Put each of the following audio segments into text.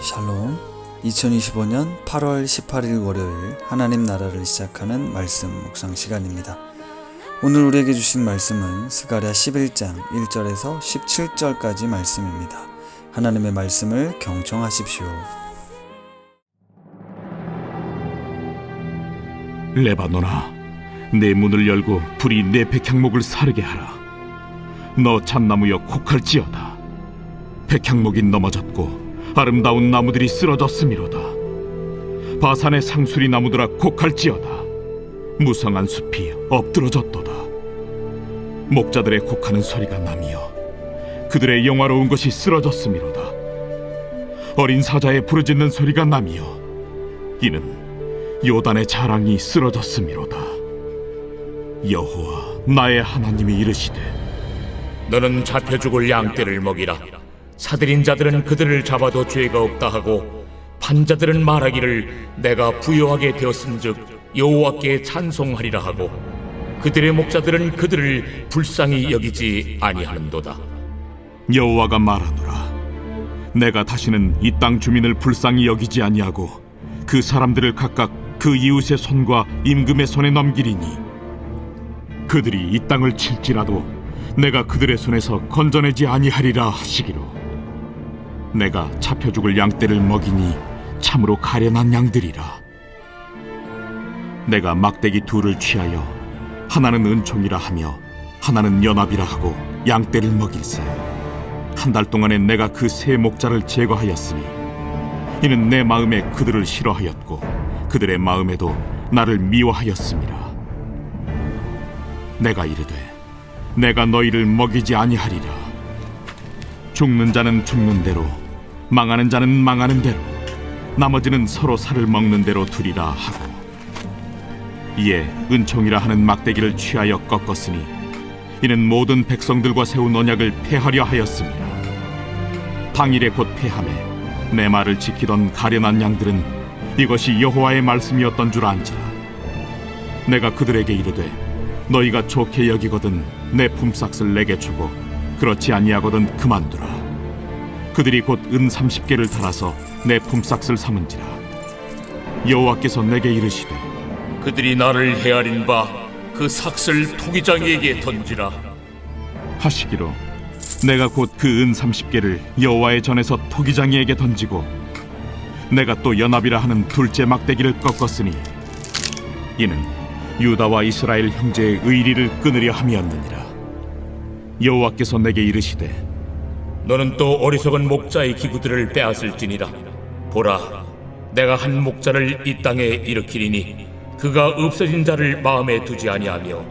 샬롬. 2025년 8월 18일 월요일 하나님 나라를 시작하는 말씀 묵상 시간입니다. 오늘 우리에게 주신 말씀은 스가랴 11장 1절에서 17절까지 말씀입니다. 하나님의 말씀을 경청하십시오. 레바논아, 내 문을 열고 불이 내 백향목을 사르게 하라. 너 잣나무여 곡할지어다. 백향목이 넘어졌고 아름다운 나무들이 쓰러졌음이로다. 바산의 상수리 나무들아 곡할지어다. 무성한 숲이 엎드러졌도다. 목자들의 곡하는 소리가 나며 그들의 영화로운 것이 쓰러졌음이로다. 어린 사자의 부르짖는 소리가 나며 이는 요단의 자랑이 쓰러졌음이로다. 여호와 나의 하나님이 이르시되, 너는 잡혀 죽을 양떼를 먹이라. 사들인 자들은 그들을 잡아도 죄가 없다 하고 판자들은 말하기를 내가 부요하게 되었은즉 여호와께 찬송하리라 하고 그들의 목자들은 그들을 불쌍히 여기지 아니하는도다. 여호와가 말하노라. 내가 다시는 이 땅 주민을 불쌍히 여기지 아니하고 그 사람들을 각각 그 이웃의 손과 임금의 손에 넘기리니 그들이 이 땅을 칠지라도 내가 그들의 손에서 건져내지 아니하리라 하시기로, 내가 잡혀 죽을 양떼를 먹이니 참으로 가련한 양들이라. 내가 막대기 둘을 취하여 하나는 은총이라 하며 하나는 연합이라 하고 양떼를 먹일세. 한 달 동안에 내가 그 세 목자를 제거하였으니 이는 내 마음에 그들을 싫어하였고 그들의 마음에도 나를 미워하였음이라. 내가 이르되 내가 너희를 먹이지 아니하리라. 죽는 자는 죽는 대로, 망하는 자는 망하는 대로, 나머지는 서로 살을 먹는 대로 두리라 하고, 이에 은총이라 하는 막대기를 취하여 꺾었으니 이는 모든 백성들과 세운 언약을 폐하려 하였습니다. 당일에 곧 폐하매 내 말을 지키던 가련한 양들은 이것이 여호와의 말씀이었던 줄 안지라. 내가 그들에게 이르되 너희가 좋게 여기거든 내 품삯을 내게 주고 그렇지 아니하거든 그만두라. 그들이 곧 은 30개를 달아서 내 품삯을 삼은지라. 여호와께서 내게 이르시되, 그들이 나를 헤아린 바 그 삭슬 토기장이에게 던지라 하시기로, 내가 곧 그 은 30개를 여호와의 전에서 토기장이에게 던지고 내가 또 연합이라 하는 둘째 막대기를 꺾었으니 이는 유다와 이스라엘 형제의 의리를 끊으려 함이었느니라. 여호와께서 내게 이르시되, 너는 또 어리석은 목자의 기구들을 빼앗을지니라. 보라, 내가 한 목자를 이 땅에 일으키리니 그가 없어진 자를 마음에 두지 아니하며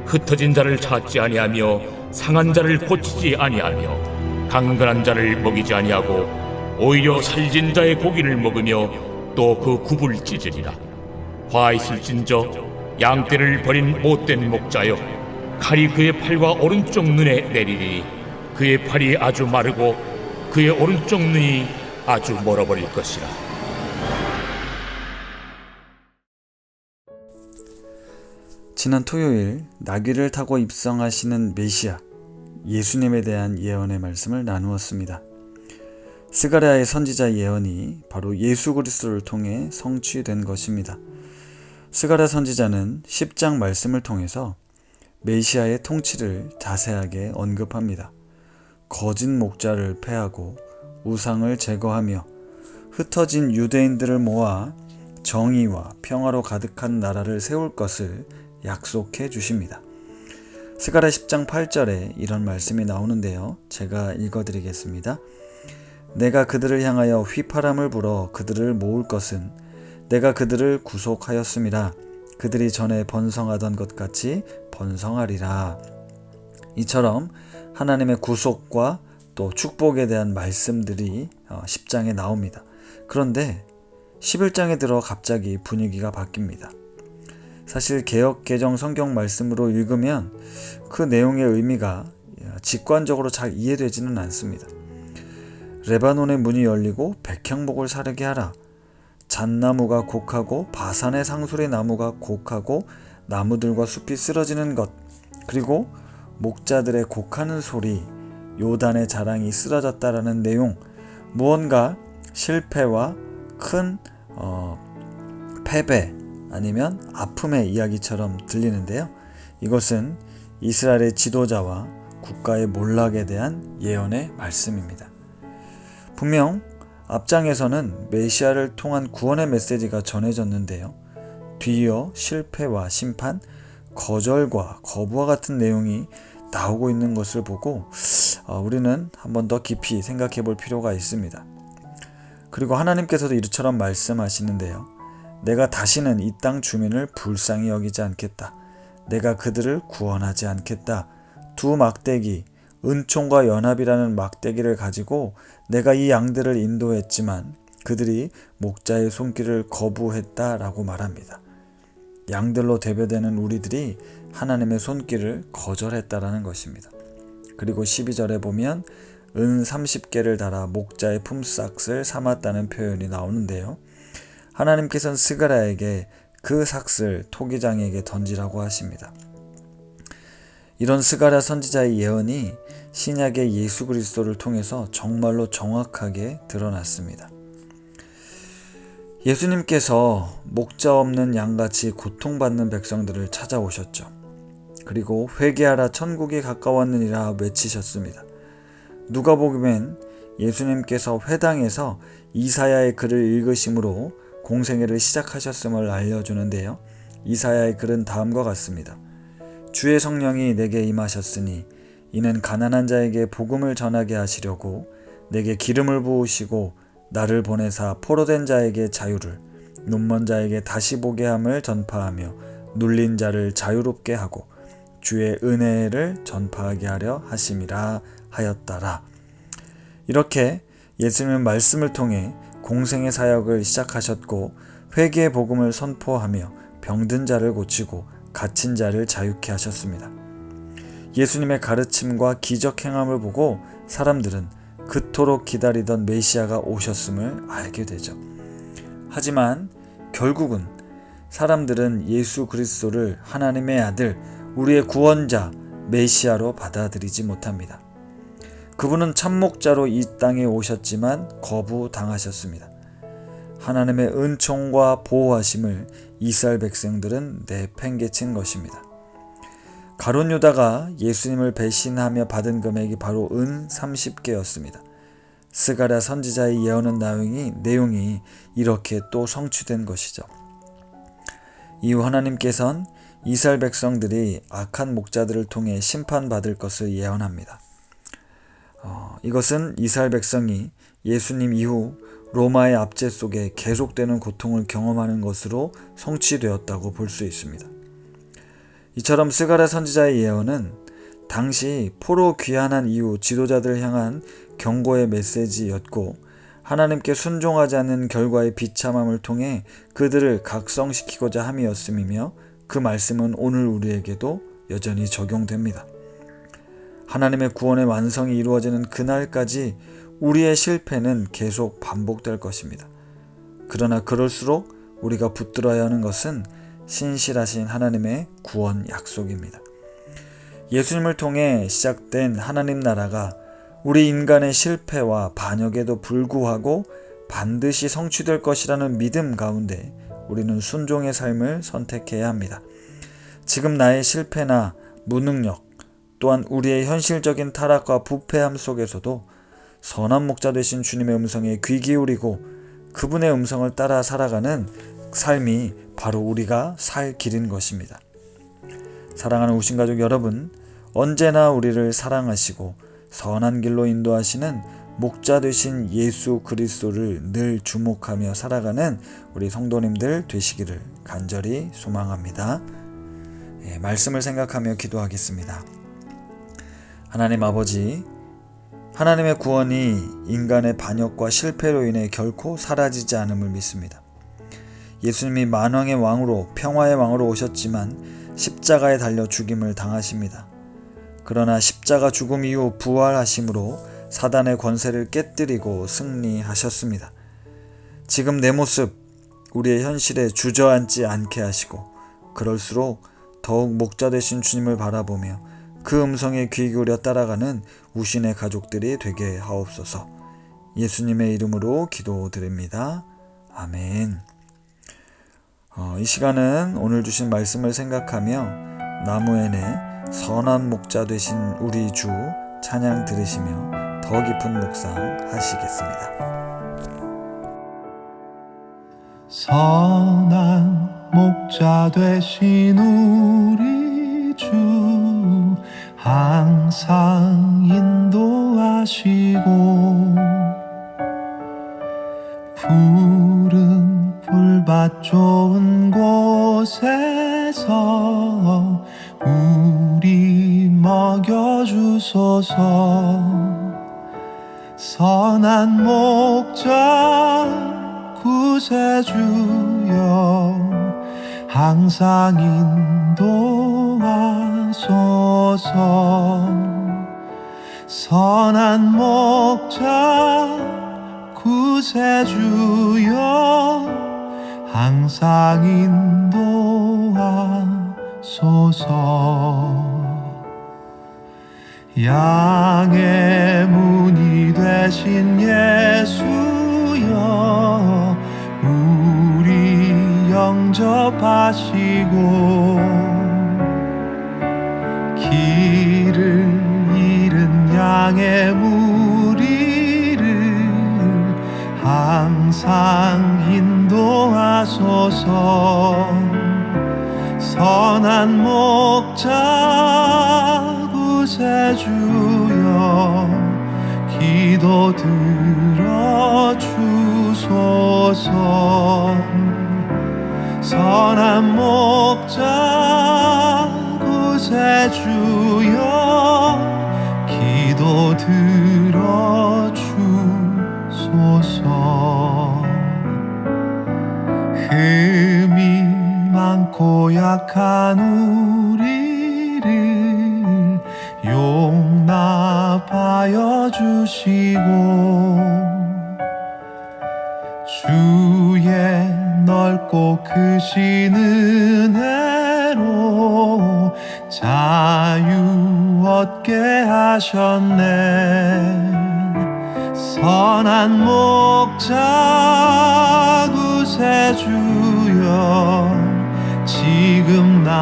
흩어진 자를 찾지 아니하며 상한 자를 고치지 아니하며 강건한 자를 먹이지 아니하고 오히려 살진 자의 고기를 먹으며 또 그 굽을 찢으리라. 화 있을진저 양떼를 버린 못된 목자여, 칼이 그의 팔과 오른쪽 눈에 내리리니 그의 팔이 아주 마르고 그의 오른쪽 눈이 아주 멀어버릴 것이라. 지난 토요일 나귀를 타고 입성하시는 메시아 예수님에 대한 예언의 말씀을 나누었습니다. 스가랴의 선지자 예언이 바로 예수 그리스도를 통해 성취된 것입니다. 스가랴 선지자는 10장 말씀을 통해서 메시아의 통치를 자세하게 언급합니다. 거짓 목자를 폐하고 우상을 제거하며 흩어진 유대인들을 모아 정의와 평화로 가득한 나라를 세울 것을 약속해 주십니다. 스가랴 10장 8절에 이런 말씀이 나오는데요. 제가 읽어드리겠습니다. 내가 그들을 향하여 휘파람을 불어 그들을 모을 것은 내가 그들을 구속하였음이라. 그들이 전에 번성하던 것 같이 번성하리라. 이처럼 하나님의 구속과 또 축복에 대한 말씀들이 10장에 나옵니다. 그런데 11장에 들어 갑자기 분위기가 바뀝니다. 사실 개역 개정 성경 말씀으로 읽으면 그 내용의 의미가 직관적으로 잘 이해되지는 않습니다. 레바논의 문이 열리고 백향목을 사르게 하라. 잣나무가 곡하고 바산의 상수리 나무가 곡하고 나무들과 숲이 쓰러지는 것, 그리고 목자들의 곡하는 소리, 요단의 자랑이 쓰러졌다라는 내용, 무언가 실패와 큰 패배 아니면 아픔의 이야기처럼 들리는데요. 이것은 이스라엘의 지도자와 국가의 몰락에 대한 예언의 말씀입니다. 분명 앞장에서는 메시아를 통한 구원의 메시지가 전해졌는데요. 뒤이어 실패와 심판, 거절과 거부와 같은 내용이 나오고 있는 것을 보고 우리는 한 번 더 깊이 생각해 볼 필요가 있습니다. 그리고 하나님께서도 이처럼 말씀하시는데요. 내가 다시는 이 땅 주민을 불쌍히 여기지 않겠다. 내가 그들을 구원하지 않겠다. 두 막대기, 은총과 연합이라는 막대기를 가지고 내가 이 양들을 인도했지만 그들이 목자의 손길을 거부했다라고 말합니다. 양들로 대표되는 우리들이 하나님의 손길을 거절했다라는 것입니다. 그리고 12절에 보면 은 30개를 달아 목자의 품삯을 삼았다는 표현이 나오는데요. 하나님께서는 스가랴에게 그 삭을 토기장에게 던지라고 하십니다. 이런 스가랴 선지자의 예언이 신약의 예수 그리스도를 통해서 정말로 정확하게 드러났습니다. 예수님께서 목자 없는 양같이 고통받는 백성들을 찾아오셨죠. 그리고 회개하라 천국이 가까웠느니라 외치셨습니다. 누가복음엔 예수님께서 회당에서 이사야의 글을 읽으심으로 공생애를 시작하셨음을 알려주는데요. 이사야의 글은 다음과 같습니다. 주의 성령이 내게 임하셨으니 이는 가난한 자에게 복음을 전하게 하시려고 내게 기름을 부으시고 나를 보내사 포로된 자에게 자유를, 눈먼 자에게 다시 보게 함을 전파하며 눌린 자를 자유롭게 하고 주의 은혜를 전파하게 하려 하심이라 하였다라. 이렇게 예수님은 말씀을 통해 공생의 사역을 시작하셨고 회개의 복음을 선포하며 병든 자를 고치고 갇힌 자를 자유케 하셨습니다. 예수님의 가르침과 기적 행함을 보고 사람들은 그토록 기다리던 메시아가 오셨음을 알게 되죠. 하지만 결국은 사람들은 예수 그리스도를 하나님의 아들, 우리의 구원자, 메시아로 받아들이지 못합니다. 그분은 참목자로 이 땅에 오셨지만 거부당하셨습니다. 하나님의 은총과 보호하심을 이스라엘 백성들은 내팽개친 것입니다. 가룟 유다가 예수님을 배신하며 받은 금액이 바로 은 30개였습니다. 스가랴 선지자의 예언의 내용이 이렇게 또 성취된 것이죠. 이후 하나님께서는 이스라엘 백성들이 악한 목자들을 통해 심판받을 것을 예언합니다. 이것은 이스라엘 백성이 예수님 이후 로마의 압제 속에 계속되는 고통을 경험하는 것으로 성취되었다고 볼 수 있습니다. 이처럼 스가랴 선지자의 예언은 당시 포로 귀환한 이후 지도자들을 향한 경고의 메시지였고 하나님께 순종하지 않는 결과의 비참함을 통해 그들을 각성시키고자 함이었음이며 그 말씀은 오늘 우리에게도 여전히 적용됩니다. 하나님의 구원의 완성이 이루어지는 그날까지 우리의 실패는 계속 반복될 것입니다. 그러나 그럴수록 우리가 붙들어야 하는 것은 신실하신 하나님의 구원 약속입니다. 예수님을 통해 시작된 하나님 나라가 우리 인간의 실패와 반역에도 불구하고 반드시 성취될 것이라는 믿음 가운데 우리는 순종의 삶을 선택해야 합니다. 지금 나의 실패나 무능력 또한 우리의 현실적인 타락과 부패함 속에서도 선한 목자 되신 주님의 음성에 귀 기울이고 그분의 음성을 따라 살아가는 삶이 바로 우리가 살 길인 것입니다. 사랑하는 우신가족 여러분, 언제나 우리를 사랑하시고 선한 길로 인도하시는 목자 되신 예수 그리스도를 늘 주목하며 살아가는 우리 성도님들 되시기를 간절히 소망합니다. 말씀을 생각하며 기도하겠습니다. 하나님 아버지, 하나님의 구원이 인간의 반역과 실패로 인해 결코 사라지지 않음을 믿습니다. 예수님이 만왕의 왕으로 평화의 왕으로 오셨지만 십자가에 달려 죽임을 당하십니다. 그러나 십자가 죽음 이후 부활하심으로 사단의 권세를 깨뜨리고 승리하셨습니다. 지금 내 모습, 우리의 현실에 주저앉지 않게 하시고 그럴수록 더욱 목자 되신 주님을 바라보며 그 음성에 귀 기울여 따라가는 우신의 가족들이 되게 하옵소서. 예수님의 이름으로 기도드립니다. 아멘. 이 시간은 오늘 주신 말씀을 생각하며 나무엔의 선한 목자 되신 우리 주 찬양 들으시며 더 깊은 묵상 하시겠습니다. 선한 목자 되신 우리 주 항상 인도하시고 푸른 풀밭 좋은 곳에서 우리 먹여주소서. 선한 목자 구세주여 항상 인도하소서. 선한 목자 구세주여 항상 인도하소서. 양의 문이 되신 예수여 우리 영접하시고 길을 잃은 양의 무리를 항상 인도하소서. 선한 목자 구세주여 기도 들어주소서. 선한 목자 구세주여 기도 들어주소서. 흠이 많고 약한 우리를 용납하여 주시고 주의 넓고 크신 은혜로 자유 얻게 하셨네. 선한 목자 구세주여 지금 나아갑니다.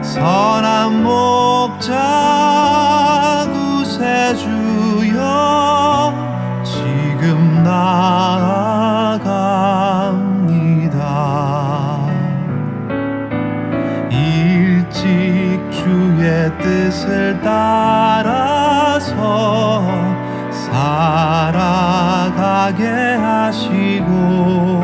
선한 목자 구세주여 지금 나아갑니다. 일찍 주의 뜻을 따라서 살아가게 하시고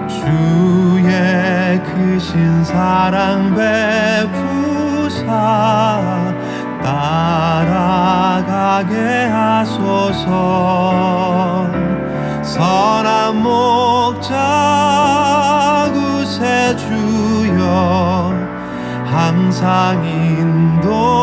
주의 크신 사랑 베푸사 따라가게 하소서. 선한 목자 구세주여 항상 인도